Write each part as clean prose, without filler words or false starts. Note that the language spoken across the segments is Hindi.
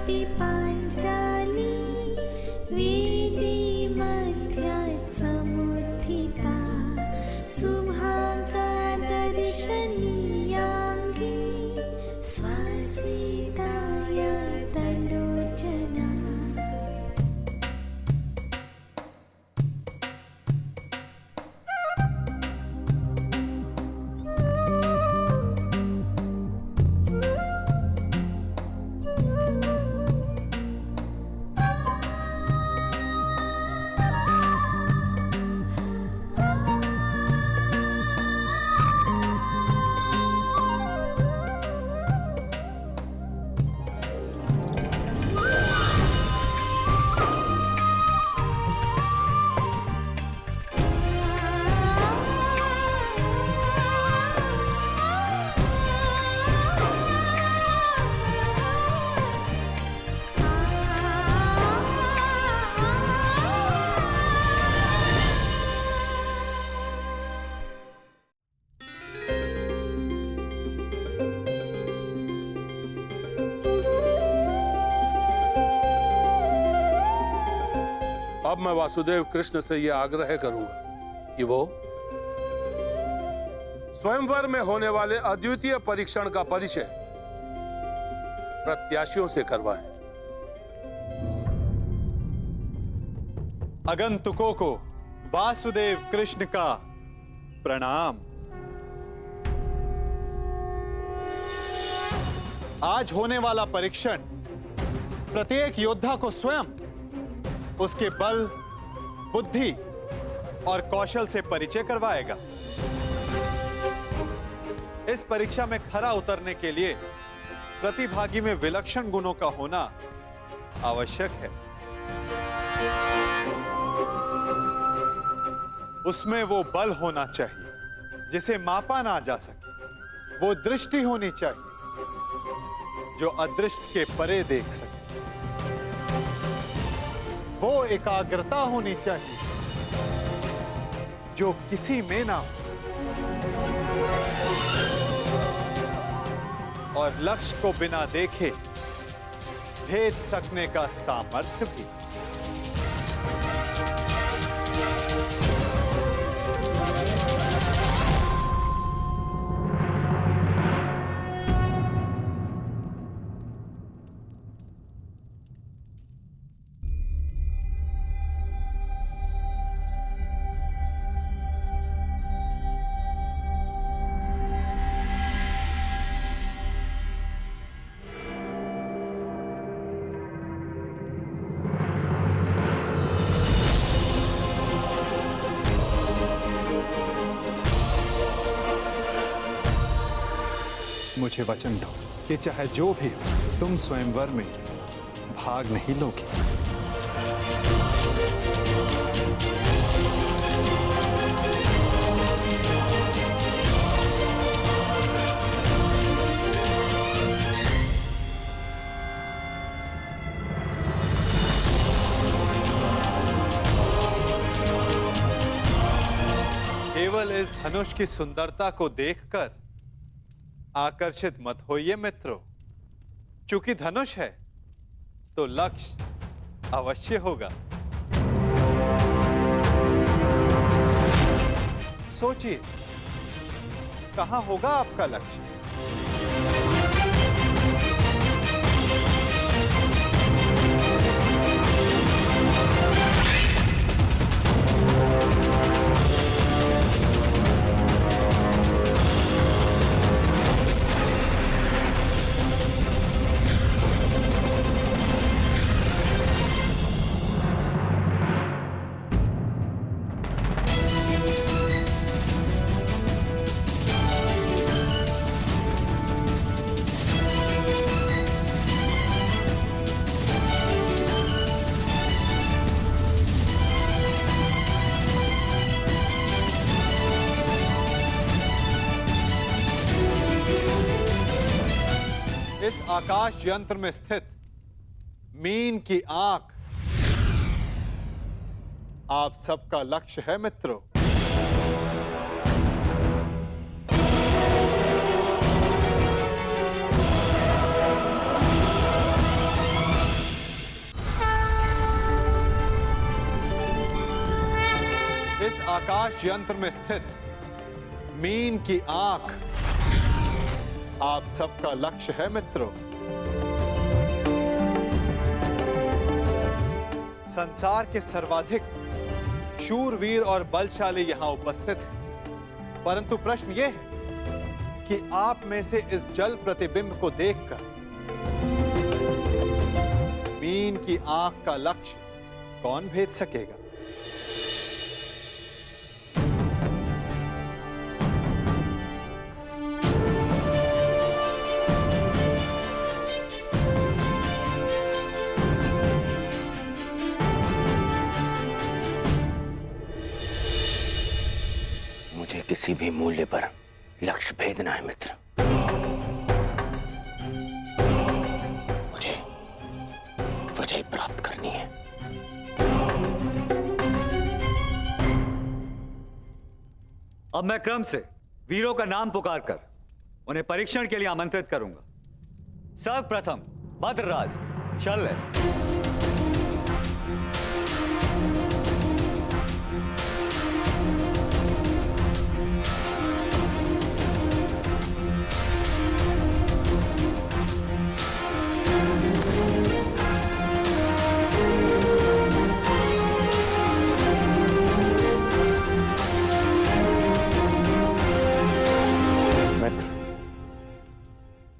वाटी पांचाली वेदी मध्यात समुत्थिता सुभागा दर्शनीयांगी स्वसिताय तलोचना। अब मैं वासुदेव कृष्ण से यह आग्रह करूंगा कि वो स्वयंवर में होने वाले अद्वितीय परीक्षण का परिचय प्रत्याशियों से करवाएं। आगंतुकों को वासुदेव कृष्ण का प्रणाम। आज होने वाला परीक्षण प्रत्येक योद्धा को स्वयं उसके बल, बुद्धि और कौशल से परिचय करवाएगा। इस परीक्षा में खरा उतरने के लिए प्रतिभागी में विलक्षण गुणों का होना आवश्यक है। उसमें वो बल होना चाहिए जिसे मापा ना जा सके, वो दृष्टि होनी चाहिए जो अदृष्ट के परे देख सके, वो एकाग्रता होनी चाहिए जो किसी में ना हो, और लक्ष्य को बिना देखे भेद सकने का सामर्थ्य भी। मुझे वचन दो कि चाहे जो भी हो, तुम स्वयंवर में भाग नहीं लोगे। केवल इस धनुष की सुंदरता को देखकर आकर्षित मत होइए मित्रों। चूंकि धनुष है तो लक्ष्य अवश्य होगा। सोचिए, कहां होगा आपका लक्ष्य? इस आकाश यंत्र में स्थित मीन की आंख आप सबका लक्ष्य है मित्रों। आकाश यंत्र में स्थित मीन की आंख आप सबका लक्ष्य है मित्रों। संसार के सर्वाधिक शूरवीर और बलशाली यहां उपस्थित हैं, परंतु प्रश्न यह है कि आप में से इस जल प्रतिबिंब को देखकर मीन की आंख का लक्ष्य कौन भेद सकेगा? मुझे किसी भी मूल्य पर लक्ष्य भेदना है मित्र। मुझे विजय प्राप्त करनी है। अब मैं क्रम से वीरों का नाम पुकार कर उन्हें परीक्षण के लिए आमंत्रित करूंगा। सर्वप्रथम भद्रराज शल्य।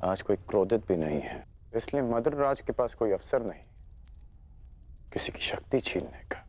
आज कोई क्रोधित भी नहीं है, इसलिए मद्रराज के पास कोई अवसर नहीं किसी की शक्ति छीनने का।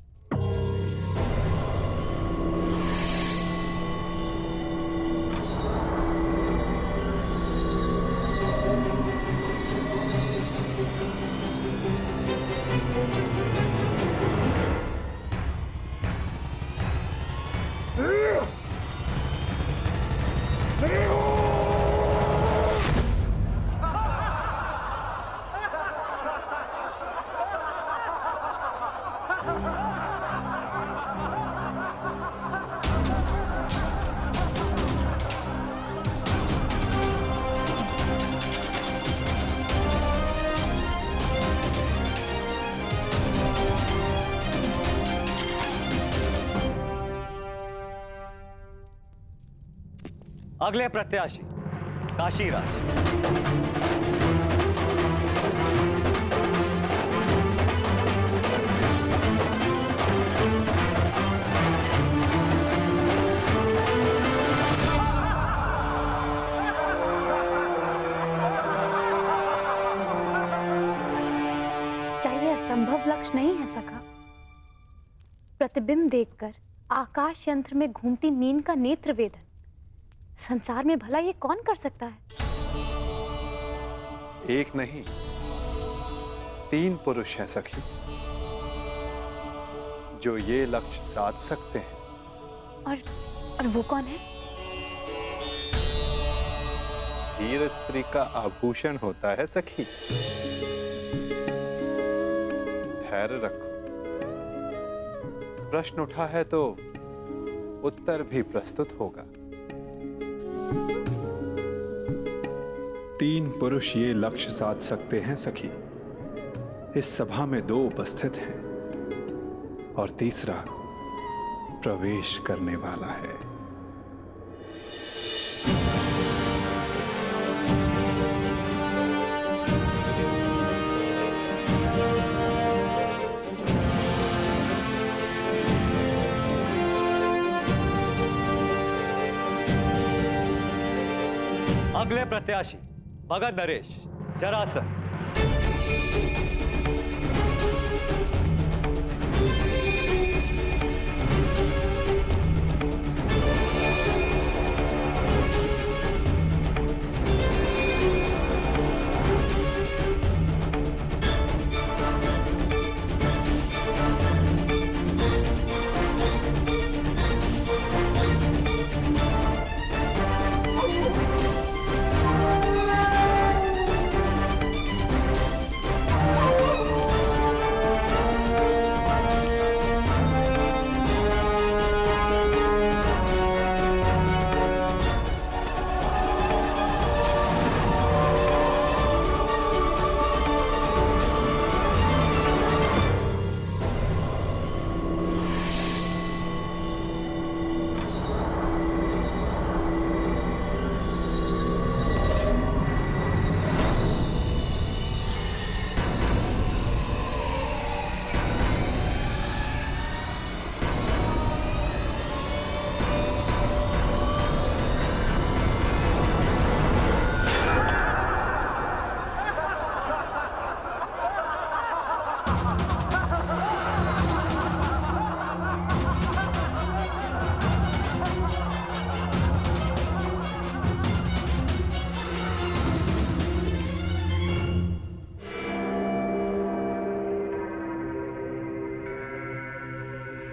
अगले प्रत्याशी काशीराज। क्या यह असंभव लक्ष्य नहीं है सखा? प्रतिबिंब देखकर आकाश यंत्र में घूमती मीन का नेत्र वेदन संसार में भला ये कौन कर सकता है? एक नहीं, 3 पुरुष हैं सखी, जो ये लक्ष्य साध सकते हैं। और वो कौन है? वीर स्त्री का आभूषण होता है सखी। धैर्य रखो, प्रश्न उठा है तो उत्तर भी प्रस्तुत होगा। 3 पुरुष ये लक्ष्य साध सकते हैं सखी। इस सभा में 2 उपस्थित हैं और तीसरा प्रवेश करने वाला है। अगले प्रत्याशी भगत नरेश जरासंध।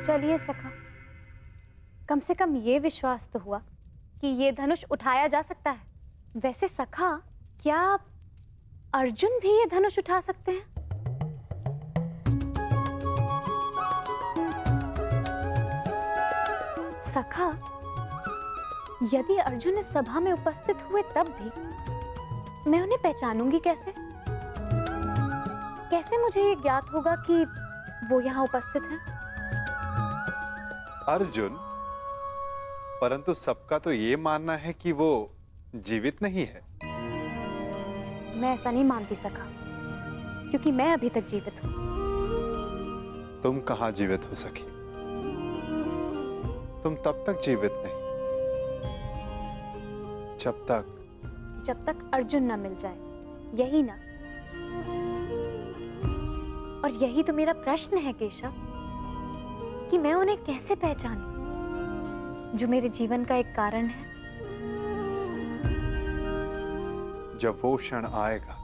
चलिए सखा, कम से कम ये विश्वास तो हुआ कि ये धनुष उठाया जा सकता है। वैसे सखा, क्या अर्जुन भी ये धनुष उठा सकते हैं? सखा, यदि अर्जुन इस सभा में उपस्थित हुए तब भी मैं उन्हें पहचानूंगी कैसे? कैसे मुझे ये ज्ञात होगा कि वो यहाँ उपस्थित हैं? अर्जुन, परंतु सबका तो ये मानना है कि वो जीवित नहीं है। मैं ऐसा नहीं मानती सखा, क्योंकि मैं अभी तक जीवित हूँ। तुम कहाँ जीवित हो सखी? तुम तब तक जीवित नहीं जब तक अर्जुन ना मिल जाए, यही ना? और यही तो मेरा प्रश्न है केशव, कि मैं उन्हें कैसे पहचानूं, जो मेरे जीवन का एक कारण है। जब वो क्षण आएगा,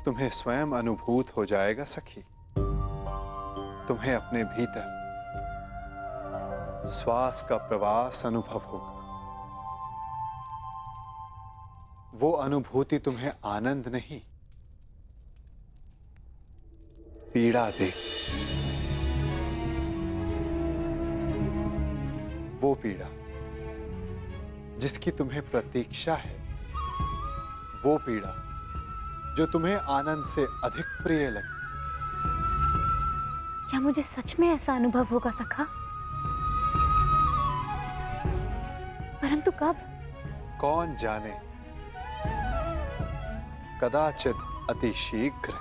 तुम्हें स्वयं अनुभूत हो जाएगा सखी। तुम्हें अपने भीतर श्वास का प्रवास अनुभव होगा। वो अनुभूति तुम्हें आनंद नहीं, पीड़ा देगी। वो पीड़ा जिसकी तुम्हें प्रतीक्षा है, वो पीड़ा जो तुम्हें आनंद से अधिक प्रिय लगे। क्या मुझे सच में ऐसा अनुभव होगा सखा? परंतु कब? कौन जाने, कदाचित अति शीघ्र।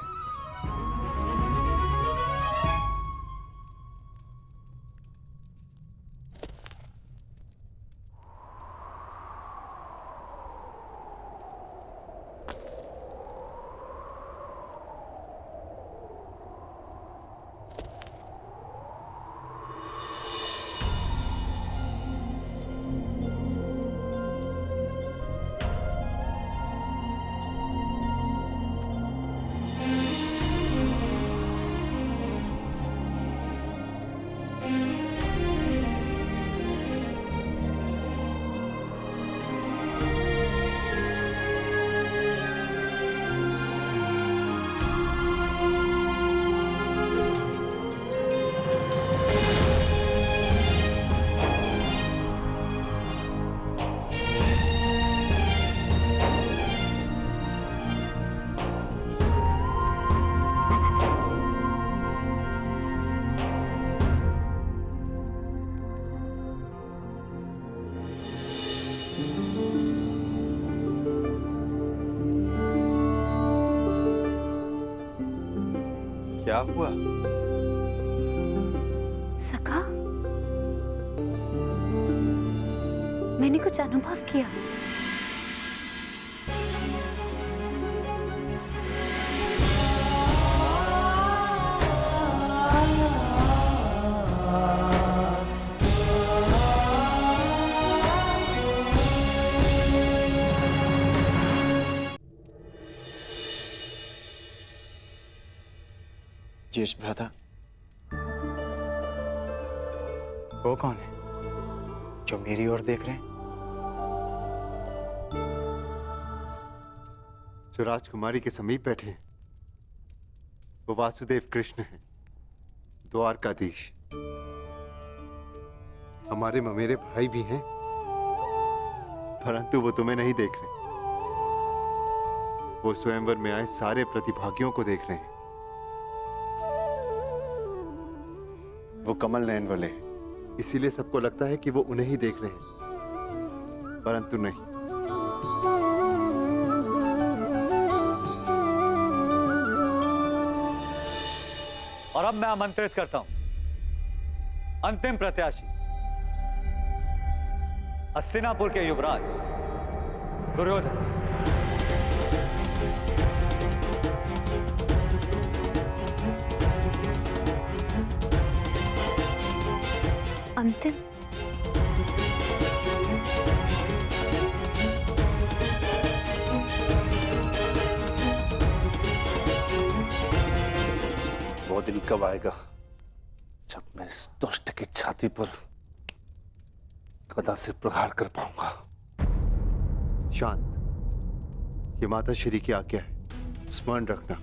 क्या हुआ? सखा, मैंने कुछ अनुभव किया। यश भ्राता, वो कौन है जो मेरी ओर देख रहे हैं? जो राजकुमारी के समीप बैठे हैं, वो वासुदेव कृष्ण हैं, द्वारकाधीश। हमारे ममेरे भाई भी हैं, परंतु वो तुम्हें नहीं देख रहे। वो स्वयंवर में आए सारे प्रतिभागियों को देख रहे हैं। वो कमल नयन वाले हैं, इसीलिए सबको लगता है कि वो उन्हें ही देख रहे हैं, परंतु नहीं। और अब मैं आमंत्रित करता हूं अंतिम प्रत्याशी, हस्तिनापुर के युवराज दुर्योधन। अंतिम? वो दिन कब आएगा जब मैं इस दुष्ट की छाती पर गदा से प्रहार कर पाऊंगा। शांत, ये माता श्री की आज्ञा है, स्मरण रखना।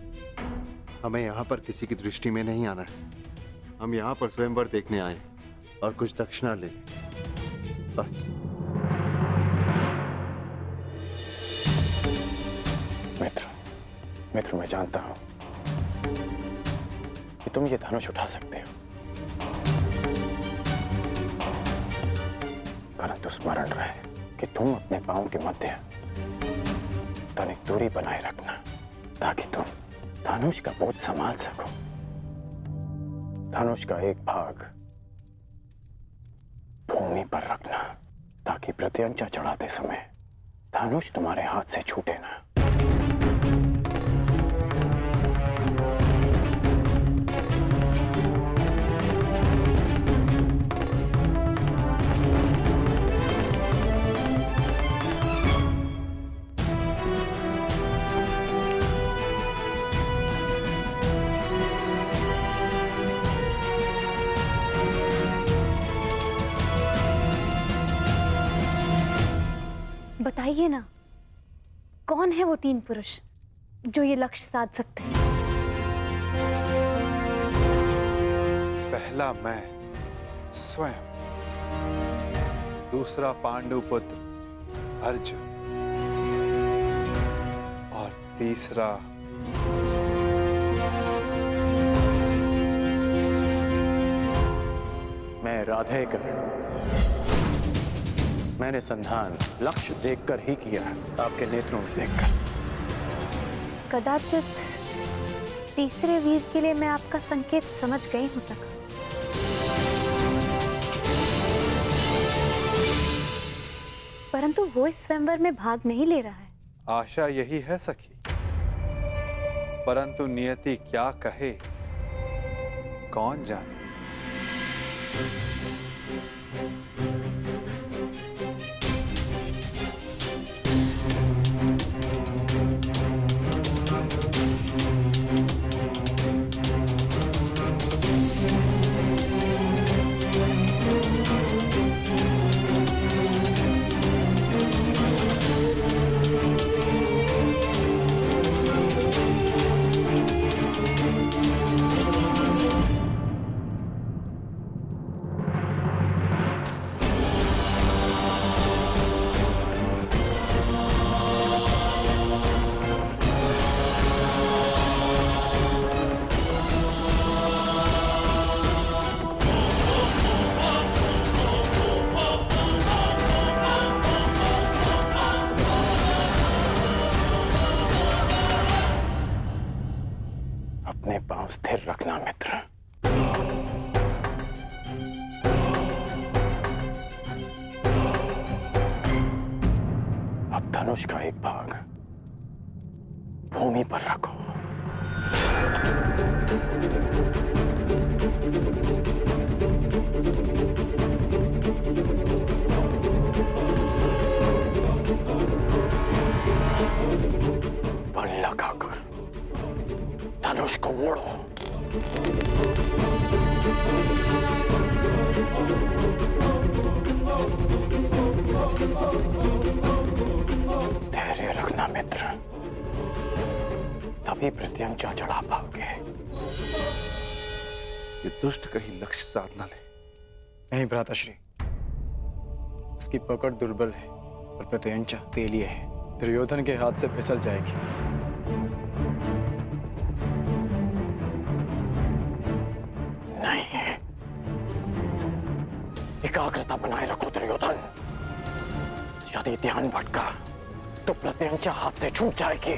हमें यहाँ पर किसी की दृष्टि में नहीं आना है। हम यहाँ पर स्वयंवर देखने आए और कुछ दक्षिणा ले, बस। मित्र, मैं जानता हूं कि तुम ये धनुष उठा सकते हो, परंतु स्मरण रहे कि तुम अपने पांव के मध्य तनिक दूरी बनाए रखना, ताकि तुम धनुष का बोझ संभाल सको। धनुष का एक भाग भूमि पर रखना, ताकि प्रत्यंचा चढ़ाते समय धनुष तुम्हारे हाथ से छूटे ना। बताइए ना, कौन है वो 3 पुरुष जो ये लक्ष्य साध सकते हैं? पहला मैं स्वयं, दूसरा पांडु पुत्र अर्जुन और तीसरा मैं राधेकर। मैंने संधान लक्ष्य देखकर ही किया, आपके नेत्रों में देखकर। कदाचित तीसरे वीर के लिए मैं आपका संकेत समझ गई हूं सखा। परंतु वो इस स्वयंवर में भाग नहीं ले रहा है। आशा यही है सखी, परंतु नियति क्या कहे कौन जाने। अपने पांव स्थिर रखना मित्र। अब धनुष का एक भाग भूमि पर रखो। बल लगाकर धनुष को मोड़ो। धैर्य रखना मित्र, तभी प्रत्यंचा चढ़ा पाओगे। ये दुष्ट कहीं लक्ष्य साधना ले। नहीं भ्राताश्री, उसकी पकड़ दुर्बल है और प्रत्यंचा तेलीय है, दुर्योधन के हाथ से फिसल जाएगी। नहीं, एकाग्रता बनाए रखो दुर्योधन। यदि ध्यान भटका तो प्रत्यंचा हाथ से छूट जाएगी।